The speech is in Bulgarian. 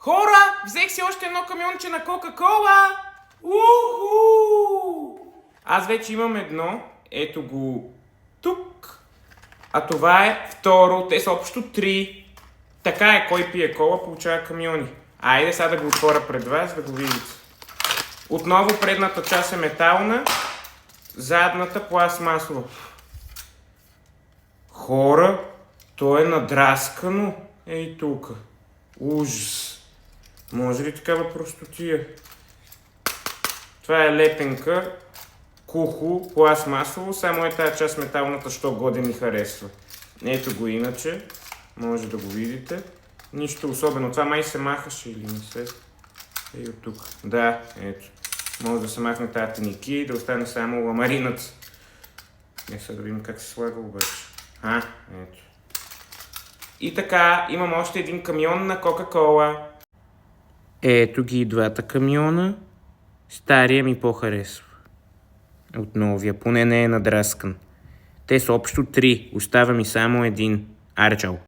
Хора, взех си още едно камионче на Кока-Кола! Уху! Аз вече имам едно. Ето го тук. А това е второ. Те са общо 3. Така е, кой пие кола, получава камиони. Айде сега да го отворя пред вас, да го видите. Отново предната част е метална, задната пластмасова. Хора, то е надраскано. Ей тук. Ужас. Може ли такава простотия? Това е лепенка, кухо, пластмасово, само е тази част металната, що годе ми харесва. Ето го иначе, може да го видите. Нищо особено. Това май се махаше или не се? Ей от тук. Да, ето. Може да се махне тази теники и да остане само ламарината. Не сега да видим как се слага обаче. Ето. И така, имам още един камион на Кока-Кола. Ето ги и двата камиона. Стария ми по-харесва от новия, поне не е надраскан. Те са общо 3, остава ми само един. Аре, чао!